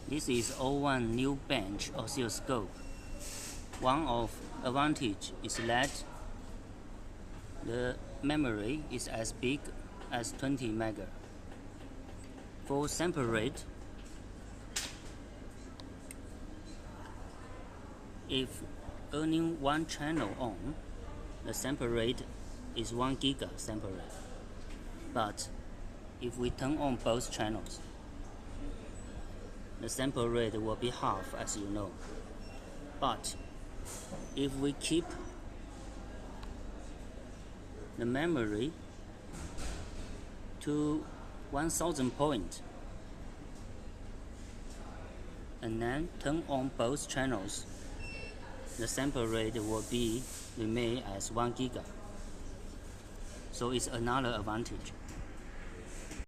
This is OWON new bench oscilloscope. One of advantage is that the memory is as big as 20 MB. For sample rate, if only one channel on, the sample rate is 1 GB sample rate. But if we turn on both channels, the sample rate will be half, as you know. But if we keep the memory to 1000 points and then turn on both channels, the sample rate will remain as 1 GB. So it's another advantage.